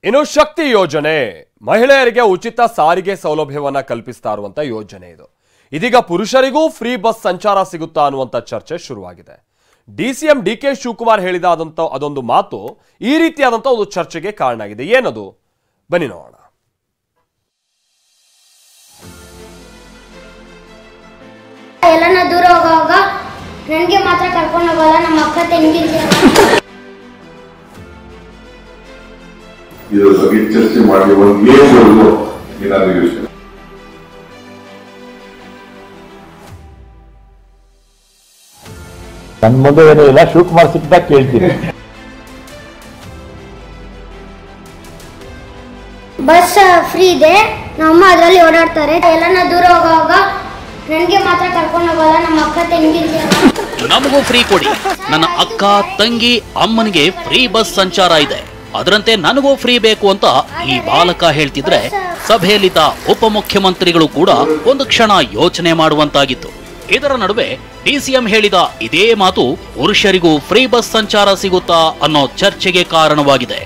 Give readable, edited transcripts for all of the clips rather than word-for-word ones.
ಇನ್ನು ಶಕ್ತಿ ಯೋಜನೆ ಮಹಿಳೆಯರಿಗೆ ಉಚಿತ ಸಾರಿಗೆ ಸೌಲಭ್ಯವನ್ನ ಕಲ್ಪಿಸ್ತಾ ಇರುವಂತ ಯೋಜನೆ ಇದು. ಇದೀಗ ಪುರುಷರಿಗೂ ಫ್ರೀ ಬಸ್ ಸಂಚಾರ ಸಿಗುತ್ತಾ ಅನ್ನುವಂತ ಚರ್ಚೆ ಶುರುವಾಗಿದೆ. ಡಿಸಿಎಂ ಡಿಕೆ ಶಿವಕುಮಾರ್ ಹೇಳಿದಾದಂತ ಅದೊಂದು ಮಾತು ಈ ರೀತಿಯಾದಂತ ಒಂದು ಚರ್ಚೆಗೆ ಕಾರಣ ಆಗಿದೆ. ಏನದು ಬನ್ನಿ ನೋಡೋಣ. ಎಲ್ಲನ ದೂರ ಹೋಗುವಾಗ ನನಗೆ ಮಾತ್ರ ಕರ್ಕೊಂಡು ಹೋಗಲ್ಲ, ನಮ್ಮ ಅಕ್ಕ ತಂಗಿಗೆ ಇದರ ಬಗ್ಗೆ ಚರ್ಚೆ ಮಾಡಿ ಒಂದು ಏನ್ವರೆಗೂ ಏನಾದರೂ ಯೋಚನೆ. ನನ್ನ ಮುಂದೆ ಏನೂ ಇಲ್ಲ, ಶಿವಕುಮಾರ್ ಸಿಕ್ಕಿದಾಗ ಕೇಳ್ತೀನಿ. ಬಸ್ ಫ್ರೀ ಇದೆ, ನಮ್ಮ ಅದರಲ್ಲಿ ಓಡಾಡ್ತಾರೆ. ಎಲ್ಲನ ದೂರ ಹೋಗುವಾಗ ನನಗೆ ಮಾತ್ರ ಕರ್ಕೊಂಡು ಹೋಗಲ್ಲ, ನಮ್ಮ ಅಕ್ಕ ತಂಗಿಗೆ ನಮಗೂ ಫ್ರೀ ಕೊಡಿ, ನನ್ನ ಅಕ್ಕ ತಂಗಿ ಅಮ್ಮನಿಗೆ ಫ್ರೀ ಬಸ್ ಸಂಚಾರ ಇದೆ, ಅದರಂತೆ ನನಗೂ ಫ್ರೀ ಬೇಕು ಅಂತ ಈ ಬಾಲಕ ಹೇಳ್ತಿದ್ರೆ ಸಭೆಯಲ್ಲಿದ್ದ ಉಪಮುಖ್ಯಮಂತ್ರಿಗಳು ಕೂಡ ಒಂದು ಕ್ಷಣ ಯೋಚನೆ ಮಾಡುವಂತಾಗಿತ್ತು. ಇದರ ನಡುವೆ ಡಿಸಿಎಂ ಹೇಳಿದ ಇದೇ ಮಾತು ಪುರುಷರಿಗೂ ಫ್ರೀ ಬಸ್ ಸಂಚಾರ ಸಿಗುತ್ತಾ ಅನ್ನೋ ಚರ್ಚೆಗೆ ಕಾರಣವಾಗಿದೆ.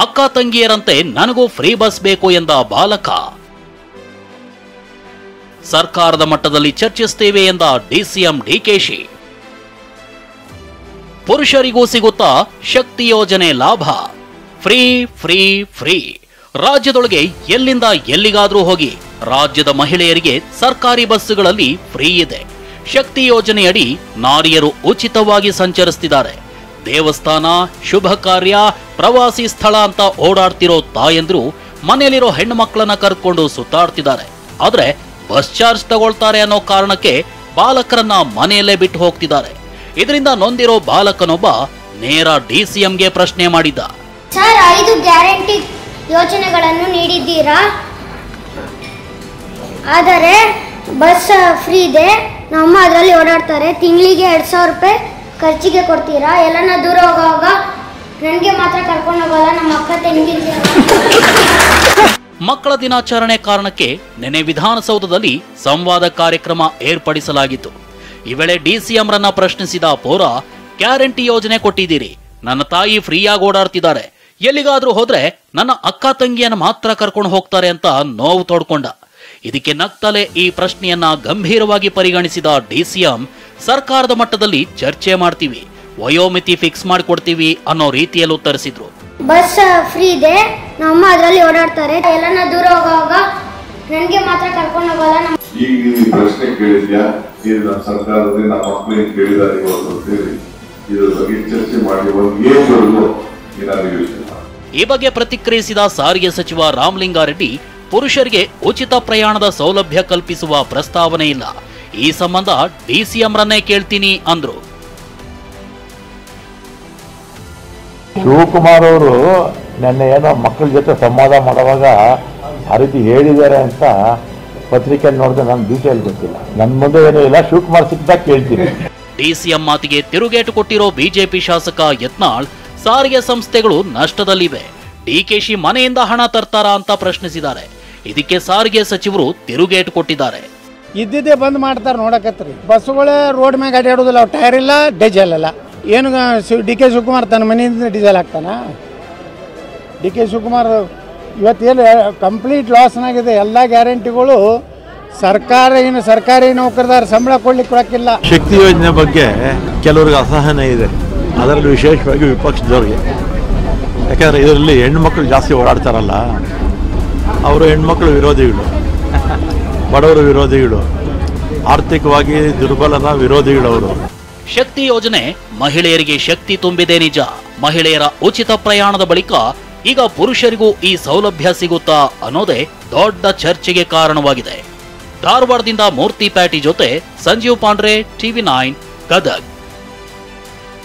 ಅಕ್ಕ ತಂಗಿಯರಂತೆ ನನಗೂ ಫ್ರೀ ಬಸ್ ಬೇಕು ಎಂದ ಬಾಲಕ ಸರ್ಕಾರದ ಮಟ್ಟದಲ್ಲಿ ಚರ್ಚಿಸುತ್ತೇವೆ ಎಂದ ಡಿಸಿಎಂ ಡಿಕೆಶಿ. ಪುರುಷರಿಗೂ ಸಿಗುತ್ತಾ ಶಕ್ತಿ ಯೋಜನೆ ಲಾಭ, ಫ್ರೀ ಫ್ರೀ ಫ್ರೀ. ರಾಜ್ಯದೊಳಗೆ ಎಲ್ಲಿಂದ ಎಲ್ಲಿಗಾದ್ರೂ ಹೋಗಿ ರಾಜ್ಯದ ಮಹಿಳೆಯರಿಗೆ ಸರ್ಕಾರಿ ಬಸ್ಸುಗಳಲ್ಲಿ ಫ್ರೀ ಇದೆ. ಶಕ್ತಿ ಯೋಜನೆಯಡಿ ನಾರಿಯರು ಉಚಿತವಾಗಿ ಸಂಚರಿಸುತ್ತಿದ್ದಾರೆ. ದೇವಸ್ಥಾನ, ಶುಭ ಕಾರ್ಯ, ಪ್ರವಾಸಿ ಸ್ಥಳ ಅಂತ ಓಡಾಡ್ತಿರೋ ತಾಯಂದ್ರು ಮನೆಯಲ್ಲಿರೋ ಹೆಣ್ಣು ಮಕ್ಕಳನ್ನ ಕರ್ಕೊಂಡು ಸುತ್ತಾಡ್ತಿದ್ದಾರೆ. ಆದ್ರೆ ಬಸ್ ಚಾರ್ಜ್ ತಗೊಳ್ತಾರೆ ಅನ್ನೋ ಕಾರಣಕ್ಕೆ ಬಾಲಕರನ್ನ ಮನೆಯಲ್ಲೇ ಬಿಟ್ಟು ಹೋಗ್ತಿದ್ದಾರೆ. ಇದರಿಂದ ನೊಂದಿರೋ ಬಾಲಕನೊಬ್ಬ ನೇರ ಡಿಸಿಎಂಗೆ ಪ್ರಶ್ನೆ ಮಾಡಿದ್ದ. ಸರ್, 5 ಗ್ಯಾರಂಟಿ ಯೋಜನೆಗಳನ್ನು ನೀಡಿದ್ದೀರಾ, ಆದರೆ ಬಸ್ ಫ್ರೀ ಇದೆ, ನಮ್ಮ ಅದರಲ್ಲಿ ಓಡಾಡ್ತಾರೆ. ತಿಂಗಳಿಗೆ 2,000 ರೂಪಾಯಿ ಖರ್ಚಿಗೆ ಕೊಡ್ತೀರಾ. ಎಲ್ಲನ ದೂರ ಹೋಗುವಾಗ ನನಗೆ ಮಾತ್ರ ಕರ್ಕೊಂಡು ಹೋಗಲ್ಲ, ನಮ್ಮ ಅಕ್ಕ ತಂಗಿಗೆ. ಮಕ್ಕಳ ದಿನಾಚರಣೆ ಕಾರಣಕ್ಕೆ ನೆನೆ ವಿಧಾನಸೌಧದಲ್ಲಿ ಸಂವಾದ ಕಾರ್ಯಕ್ರಮ ಏರ್ಪಡಿಸಲಾಗಿತ್ತು. ಈ ವೇಳೆ ಡಿಸಿಎಂರನ್ನ ಪ್ರಶ್ನಿಸಿದ ಪೋರ, ಗ್ಯಾರಂಟಿ ಯೋಜನೆ ಕೊಟ್ಟಿದ್ದೀರಿ, ನನ್ನ ತಾಯಿ ಫ್ರೀಯಾಗಿ ಓಡಾಡ್ತಿದ್ದಾರೆ, ಎಲ್ಲಿಗಾದ್ರೂ ಹೋದ್ರೆ ನನ್ನ ಅಕ್ಕ ತಂಗಿಯನ್ನ ಮಾತ್ರ ಕರ್ಕೊಂಡು ಹೋಗ್ತಾರೆ ಅಂತ ನೋವು ತೋಡ್ಕೊಂಡ. ಇದಕ್ಕೆ ನಗ್ತಲೇ ಈ ಪ್ರಶ್ನೆಯನ್ನ ಗಂಭೀರವಾಗಿ ಪರಿಗಣಿಸಿದ ಡಿಸಿಎಂ, ಸರ್ಕಾರದ ಮಟ್ಟದಲ್ಲಿ ಚರ್ಚೆ ಮಾಡ್ತೀವಿ, ವಯೋಮಿತಿ ಫಿಕ್ಸ್ ಮಾಡಿಕೊಡ್ತೀವಿ ಅನ್ನೋ ರೀತಿಯಲ್ಲಿ ಉತ್ತರಿಸಿದ್ರು. ಬಸ್ ಫ್ರೀ ಇದೆ, ನಮ್ಮ ಅದರಲ್ಲಿ ಓಡಾಡ್ತಾರೆ. ಎಲ್ಲನ ದೂರ ಹೋಗುವಾಗ ನನಗೆ ಮಾತ್ರ ಕರ್ಕೊಂಡು ಹೋಗಲ್ಲ. ಈಗ ನೀವು ಪ್ರಶ್ನೆ ಕೇಳಿದ್ಯಾ, ಇದು ನಮ್ಮ ಸರ್ಕಾರದಲ್ಲಿ ನಮ್ಮ ಮಕ್ಕಳಿಗೆ ಕೇಳಿದ್ದಾರೆ ಅಂತೇಳಿ ಇದರ ಬಗ್ಗೆ ಚರ್ಚೆ ಮಾಡಿ ಒಂದು ಏನ್ವರೆಗೂ ಏನಾದರೂ ಯೋಚನೆ. ಈ ಬಗ್ಗೆ ಪ್ರತಿಕ್ರಿಯಿಸಿದ ಸಾರಿಗೆ ಸಚಿವ ರಾಮಲಿಂಗಾರೆಡ್ಡಿ, ಪುರುಷರಿಗೆ ಉಚಿತ ಪ್ರಯಾಣದ ಸೌಲಭ್ಯ ಕಲ್ಪಿಸುವ ಪ್ರಸ್ತಾವನೆ ಇಲ್ಲ, ಈ ಸಂಬಂಧ ಡಿಸಿಎಂರನ್ನೇ ಕೇಳ್ತೀನಿ ಅಂದ್ರು. ಶಿವಕುಮಾರ್ ಅವರು ನೆನ್ನೆ ಏನೋ ಮಕ್ಕಳ ಜೊತೆ ಸಂವಾದ ಮಾಡುವಾಗ ಆ ರೀತಿ ಹೇಳಿದ್ದಾರೆ ಅಂತ ಪತ್ರಿಕೆ ನೋಡಿದ್ರೆ ನನ್ಗೆ ಡೀಟೇಲ್ ಗೊತ್ತಿಲ್ಲ. ನನ್ನ ಮುಂದೆ ಏನೂ ಇಲ್ಲ, ಶಿವಕುಮಾರ್ ಸಿಕ್ಕಿದಾಗ ಕೇಳ್ತೀನಿ. ಡಿಸಿಎಂ ಮಾತಿಗೆ ತಿರುಗೇಟು ಕೊಟ್ಟಿರೋ ಬಿಜೆಪಿ ಶಾಸಕ ಯತ್ನಾಳ್, ಸಾರಿಗೆ ಸಂಸ್ಥೆಗಳು ನಷ್ಟದಲ್ಲಿವೆ, ಡಿಕೆಶಿ ಮನೆಯಿಂದ ಹಣ ತರ್ತಾರಾ ಅಂತ ಪ್ರಶ್ನಿಸಿದ್ದಾರೆ. ಇದಕ್ಕೆ ಸಾರಿಗೆ ಸಚಿವರು ತಿರುಗೇಟು ಕೊಟ್ಟಿದ್ದಾರೆ. ಇದ್ದಿದ್ದೇ ಬಂದ್ ಮಾಡ್ತಾರೆ ನೋಡಕತ್ರಿ. ಬಸ್ಸುಗಳೇ ರೋಡ್ ಮ್ಯಾಗ ಅಡ್ಯಾಡೋದಿಲ್ಲ, ಟೈರ್ ಇಲ್ಲ, ಡೀಸೆಲ್ ಇಲ್ಲ. ಏನು ಡಿ.ಕೆ. ಶಿವಕುಮಾರ್ ತನ್ನ ಮನೆಯಿಂದ ಡೀಸೆಲ್ ಹಾಕ್ತಾನ? ಡಿ.ಕೆ. ಶಿವಕುಮಾರ್ ಇವತ್ತೇನು ಕಂಪ್ಲೀಟ್ ಲಾಸ್ನಾಗಿದೆ. ಎಲ್ಲ ಗ್ಯಾರಂಟಿಗಳು ಸರ್ಕಾರಿ ನೌಕರದಾರ ಸಂಬಳ ಕೊಡಕ್ಕಿಲ್ಲ. ಶಕ್ತಿ ಯೋಜನೆ ಬಗ್ಗೆ ಕೆಲವ್ರಿಗೆ ಅಸಹನೆ ಇದೆ, ಅದರಲ್ಲಿ ವಿಶೇಷವಾಗಿ ವಿಪಕ್ಷದವ್ರಿಗೆ. ಯಾಕಂದರೆ ಇದರಲ್ಲಿ ಹೆಣ್ಮಕ್ಳು ಜಾಸ್ತಿ ಓಡಾಡ್ತಾರಲ್ಲ, ಅವರು ಹೆಣ್ಮಕ್ಳು ವಿರೋಧಿಗಳು, ಬಡವರು ವಿರೋಧಿಗಳು, ಆರ್ಥಿಕವಾಗಿ ದುರ್ಬಲರ ವಿರೋಧಿಗಳವರು. ಶಕ್ತಿ ಯೋಜನೆ ಮಹಿಳೆಯರಿಗೆ ಶಕ್ತಿ ತುಂಬಿದೆ ನಿಜ. ಮಹಿಳೆಯರ ಉಚಿತ ಪ್ರಯಾಣದ ಬಳಿಕ ಈಗ ಪುರುಷರಿಗೂ ಈ ಸೌಲಭ್ಯ ಸಿಗುತ್ತಾ ಅನ್ನೋದೇ ದೊಡ್ಡ ಚರ್ಚೆಗೆ ಕಾರಣವಾಗಿದೆ. ಧಾರವಾಡದಿಂದ ಮೂರ್ತಿ ಪ್ಯಾಟಿ ಜೊತೆ ಸಂಜೀವ್ ಪಾಂಡ್ರೆ, TV9 ಗದಗ್.